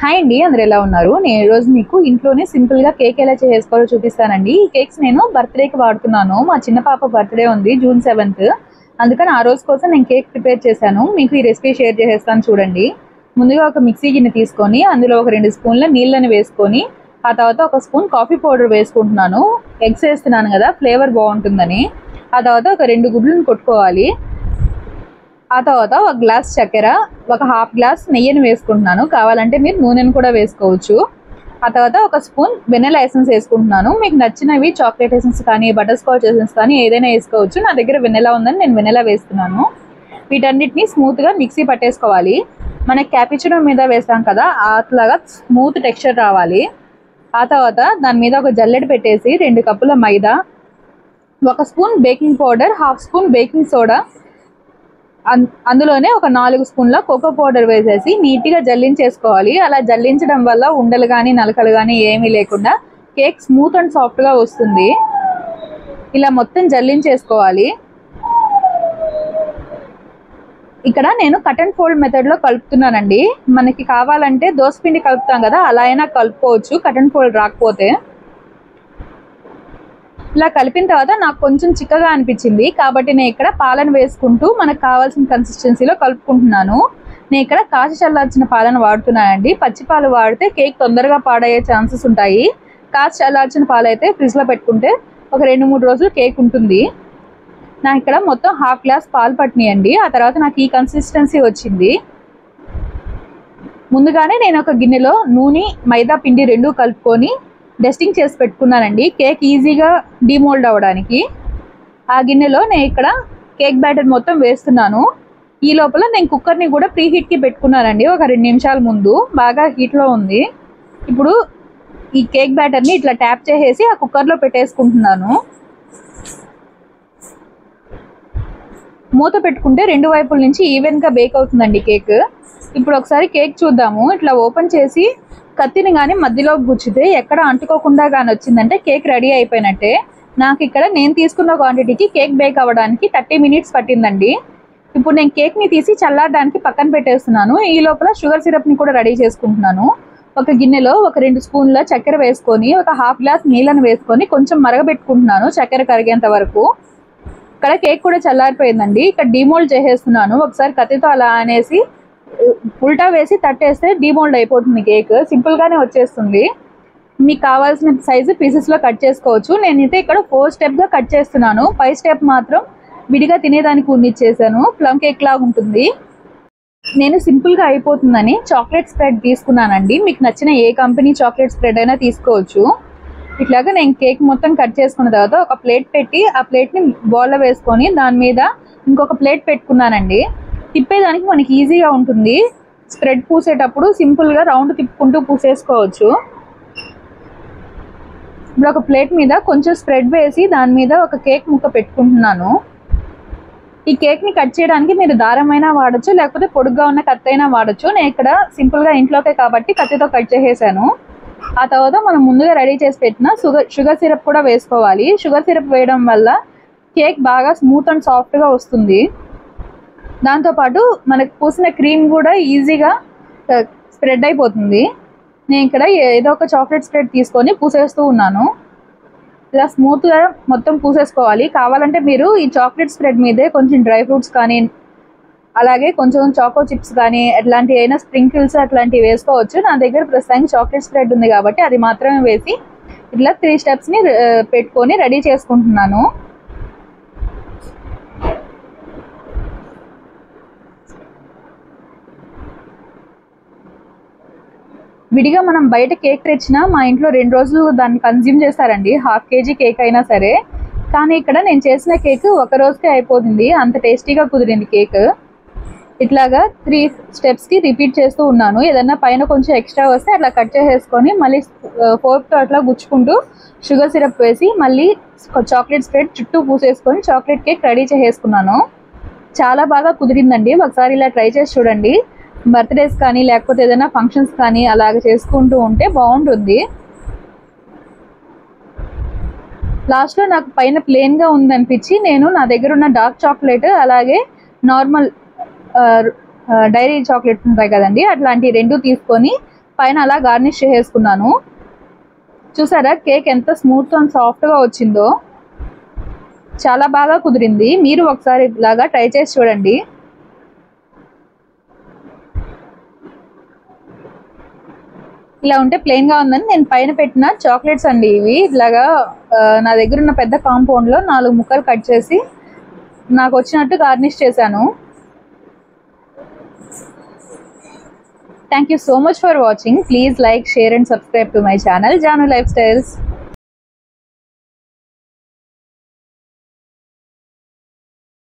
Hi అండి, అందరు ఎలా ఉన్నారు? నేను ఈరోజు మీకు ఇంట్లోనే సింపుల్గా కేక్ ఎలా చేసుకోవాలో చూపిస్తానండి. ఈ కేక్స్ నేను బర్త్డేకి వాడుతున్నాను. మా చిన్న పాప బర్త్డే ఉంది జూన్ 7th. అందుకని ఆ రోజు కోసం నేను కేక్ ప్రిపేర్ చేశాను. మీకు ఈ రెసిపీ షేర్ చేసేస్తాను చూడండి. ముందుగా ఒక మిక్సీ గిన్నె తీసుకొని అందులో ఒక 2 స్పూన్ల నీళ్ళని వేసుకొని ఆ తర్వాత ఒక స్పూన్ కాఫీ పౌడర్ వేసుకుంటున్నాను. ఎగ్స్ వేస్తున్నాను కదా, ఫ్లేవర్ బాగుంటుందని. ఆ తర్వాత ఒక 2 గుడ్లను కొట్టుకోవాలి. ఆ తర్వాత ఒక గ్లాస్ చక్కెర, ఒక హాఫ్ గ్లాస్ నెయ్యిని వేసుకుంటున్నాను. కావాలంటే మీరు నూనెను కూడా వేసుకోవచ్చు. ఆ తర్వాత ఒక స్పూన్ వెనిలా ఎసెన్స్ వేసుకుంటున్నాను. మీకు నచ్చినవి చాక్లెట్ ఎసెన్స్ కానీ బటర్ స్కాచ్ ఎసెన్స్ కానీ ఏదైనా వేసుకోవచ్చు. నా దగ్గర వెనిలా ఉందని నేను వెనిలా వేస్తున్నాను. వీటన్నిటిని స్మూత్గా మిక్సీ పట్టేసుకోవాలి. మనకి క్యాపిచినో మీద వేస్తాం కదా, అట్లాగా స్మూత్ టెక్స్చర్ రావాలి. ఆ తర్వాత దాని మీద ఒక జల్లెడ పెట్టేసి 2 కప్పుల మైదా, 1 spoon baking powder, half spoon baking soda, అందులోనే ఒక 4 స్పూన్ల కోకో పౌడర్ వేసేసి నీట్గా జల్లించేసుకోవాలి. అలా జల్లించడం వల్ల ఉండలు కానీ నలకలు కానీ ఏమీ లేకుండా కేక్ స్మూత్ అండ్ సాఫ్ట్గా వస్తుంది. ఇలా మొత్తం జల్లించేసుకోవాలి. ఇక్కడ నేను కట్ అండ్ ఫోల్డ్ మెథడ్లో కలుపుతున్నానండి. మనకి కావాలంటే దోసపిండి కలుపుతాం కదా, అలా అయినా కలుపుకోవచ్చు కట్ అండ్ ఫోల్డ్ రాకపోతే. ఇలా కలిపిన తర్వాత నాకు కొంచెం చిక్కగా అనిపించింది కాబట్టి నేను ఇక్కడ పాలను వేసుకుంటూ మనకు కావాల్సిన కన్సిస్టెన్సీలో కలుపుకుంటున్నాను. నేను ఇక్కడ కాచి చల్లార్చిన పాలను వాడుతున్నానండి. పచ్చి పాలు వాడితే కేక్ తొందరగా పాడయ్యే ఛాన్సెస్ ఉంటాయి. కాచి చల్లార్చిన పాలు అయితే ఫ్రిడ్జ్లో పెట్టుకుంటే ఒక 2-3 రోజులు కేక్ ఉంటుంది. నాకు ఇక్కడ మొత్తం హాఫ్ గ్లాస్ పాలు పట్టినాయండి. ఆ తర్వాత నాకు ఈ కన్సిస్టెన్సీ వచ్చింది. ముందుగానే నేను ఒక గిన్నెలో నూనె, మైదా పిండి 2 కలుపుకొని డస్టింగ్ చేసి పెట్టుకున్నానండి, కేక్ ఈజీగా డిమోల్డ్ అవ్వడానికి. ఆ గిన్నెలో నేను ఇక్కడ కేక్ బ్యాటర్ మొత్తం వేస్తున్నాను. ఈ లోపల నేను కుక్కర్ని కూడా ప్రీ హీట్కి పెట్టుకున్నానండి. ఒక 2 నిమిషాల ముందు బాగా హీట్లో ఉంది. ఇప్పుడు ఈ కేక్ బ్యాటర్ని ఇట్లా ట్యాప్ చేసేసి ఆ కుక్కర్లో పెట్టేసుకుంటున్నాను. మూత పెట్టుకుంటే 2 వైపుల నుంచి ఈవెన్గా బేక్ అవుతుందండి కేక్. ఇప్పుడు ఒకసారి కేక్ చూద్దాము. ఇట్లా ఓపెన్ చేసి కత్తిని కానీ మధ్యలో గుచ్చితే ఎక్కడ అంటుకోకుండా కానీ వచ్చిందంటే కేక్ రెడీ అయిపోయినట్టే. నాకు ఇక్కడ నేను తీసుకున్న క్వాంటిటీకి కేక్ బేక్ అవ్వడానికి 30 మినిట్స్ పట్టిందండి. ఇప్పుడు నేను కేక్ని తీసి చల్లారడానికి పక్కన పెట్టేస్తున్నాను. ఈ లోపల షుగర్ సిరప్ని కూడా రెడీ చేసుకుంటున్నాను. ఒక గిన్నెలో ఒక 2 స్పూన్ల చక్కెర వేసుకొని ఒక హాఫ్ గ్లాస్ నీళ్ళని వేసుకొని కొంచెం మరగబెట్టుకుంటున్నాను చక్కెర కరిగేంత వరకు. ఇక్కడ కేక్ కూడా చల్లారిపోయిందండి. ఇక్కడ డిమోల్డ్ చేసేస్తున్నాను. ఒకసారి కత్తితో అలా అనేసి ఉల్టా వేసి తట్టేస్తే డిమోల్డ్ అయిపోతుంది కేక్. సింపుల్గానే వచ్చేస్తుంది. మీకు కావాల్సిన సైజు పీసెస్లో కట్ చేసుకోవచ్చు. నేనైతే ఇక్కడ 4 స్టెప్గా కట్ చేస్తున్నాను. 5 స్టెప్ మాత్రం విడిగా తినేదానికి ఉన్నిచ్చేసాను. ప్లమ్ కేక్ లాగా ఉంటుంది. నేను సింపుల్గా అయిపోతుందని చాక్లెట్ స్ప్రెడ్ తీసుకున్నానండి. మీకు నచ్చిన ఏ కంపెనీ చాక్లెట్ స్ప్రెడ్ అయినా తీసుకోవచ్చు. ఇట్లాగా నేను కేక్ మొత్తం కట్ చేసుకున్న తర్వాత ఒక ప్లేట్ పెట్టి ఆ ప్లేట్ని బౌల్లో వేసుకొని దాని మీద ఇంకొక ప్లేట్ పెట్టుకున్నానండి. తిప్పేదానికి మనకి ఈజీగా ఉంటుంది. స్ప్రెడ్ పూసేటప్పుడు సింపుల్గా రౌండ్ తిప్పుకుంటూ పూసేసుకోవచ్చు. ఇప్పుడు ఒక ప్లేట్ మీద కొంచెం స్ప్రెడ్ వేసి దాని మీద ఒక కేక్ ముక్క పెట్టుకుంటున్నాను. ఈ కేక్ని కట్ చేయడానికి మీరు దారమైనా వాడచ్చు, లేకపోతే పొడుగ్గా ఉన్న కత్తి అయినా వాడచ్చు. నేను ఇక్కడ సింపుల్గా ఇంట్లోకే కాబట్టి కత్తితో కట్ చేసేసాను. ఆ తర్వాత మనం ముందుగా రెడీ చేసి పెట్టిన షుగర్ సిరప్ కూడా వేసుకోవాలి. షుగర్ సిరప్ వేయడం వల్ల కేక్ బాగా స్మూత్ అండ్ సాఫ్ట్గా వస్తుంది. దాంతోపాటు మనకు పూసిన క్రీమ్ కూడా ఈజీగా స్ప్రెడ్ అయిపోతుంది. నేను ఇక్కడ ఏదో ఒక చాక్లెట్ స్ప్రెడ్ తీసుకొని పూసేస్తూ ఉన్నాను. ఇలా స్మూత్గా మొత్తం పూసేసుకోవాలి. కావాలంటే మీరు ఈ చాక్లెట్ స్ప్రెడ్ మీదే కొంచెం డ్రై ఫ్రూట్స్ కానీ అలాగే కొంచెం చాకో చిప్స్ కానీ అట్లాంటివి అయినా స్ప్రింకిల్స్ అట్లాంటివి వేసుకోవచ్చు. నా దగ్గర ప్రస్తుతానికి చాక్లెట్ స్ప్రెడ్ ఉంది కాబట్టి అది మాత్రమే వేసి ఇట్లా 3 స్టెప్స్ని పెట్టుకొని రెడీ చేసుకుంటున్నాను. విడిగా మనం బయట కేక్ తెచ్చినా మా ఇంట్లో 2 రోజులు దాన్ని కన్జ్యూమ్ చేస్తారండి, 1/2 kg కేక్ అయినా సరే. కానీ ఇక్కడ నేను చేసిన కేక్ 1 రోజుకే అయిపోతుంది. అంత టేస్టీగా కుదిరింది కేక్. ఇట్లాగా 3 స్టెప్స్కి రిపీట్ చేస్తూ ఉన్నాను. ఏదన్నా పైన కొంచెం ఎక్స్ట్రా వస్తే అట్లా కట్ చేసేసుకొని మళ్ళీ ఫోర్క్తో అట్లా గుచ్చుకుంటూ షుగర్ సిరప్ వేసి మళ్ళీ చాక్లెట్ స్ప్రెడ్ చుట్టూ పూసేసుకొని చాక్లెట్ కేక్ రెడీ చేసేసుకున్నాను. చాలా బాగా కుదిరిందండి. ఒకసారి ఇలా ట్రై చేసి చూడండి. బర్త్డేస్ కానీ లేకపోతే ఏదైనా ఫంక్షన్స్ కానీ అలాగ చేసుకుంటూ ఉంటే బాగుంటుంది. లాస్ట్లో నాకు పైన ప్లెయిన్గా ఉందనిపించి నేను నా దగ్గర ఉన్న డార్క్ చాక్లెట్ అలాగే నార్మల్ డైరీ చాక్లెట్స్ ఉంటాయి కదండి, అట్లాంటి 2 తీసుకొని పైన అలా గార్నిష్ చేసేసుకున్నాను. చూసారా కేక్ ఎంత స్మూత్ అండ్ సాఫ్ట్గా వచ్చిందో, చాలా బాగా కుదిరింది. మీరు ఒకసారి ఇలాగా ట్రై చేసి చూడండి. ఇలా ఉంటే ప్లెయిన్గా ఉందని నేను పైన పెట్టిన చాక్లెట్స్ అండి ఇవి. ఇలాగా నా దగ్గర ఉన్న పెద్ద కాంపౌండ్లో 4 ముక్కలు కట్ చేసి నాకు వచ్చినట్టు గార్నిష్ చేశాను. Thank you so much for watching. Please like, share and subscribe to my channel, Janu Lifestyles.